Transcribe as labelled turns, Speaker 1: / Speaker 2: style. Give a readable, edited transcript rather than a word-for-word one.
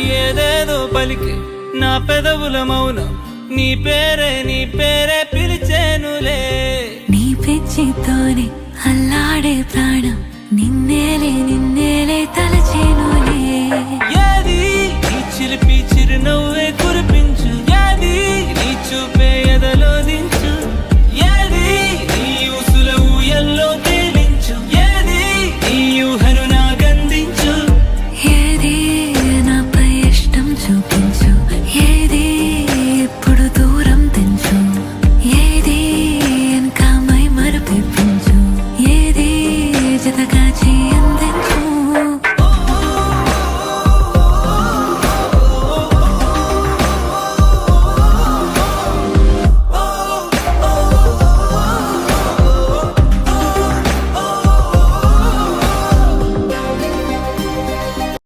Speaker 1: ఏదేదో పలికి నా పెదవుల మౌనం నీ పేరే పిలిచేనులే.
Speaker 2: నీ పెంచితోనే అల్లాడే ప్రాణం నిన్నేలే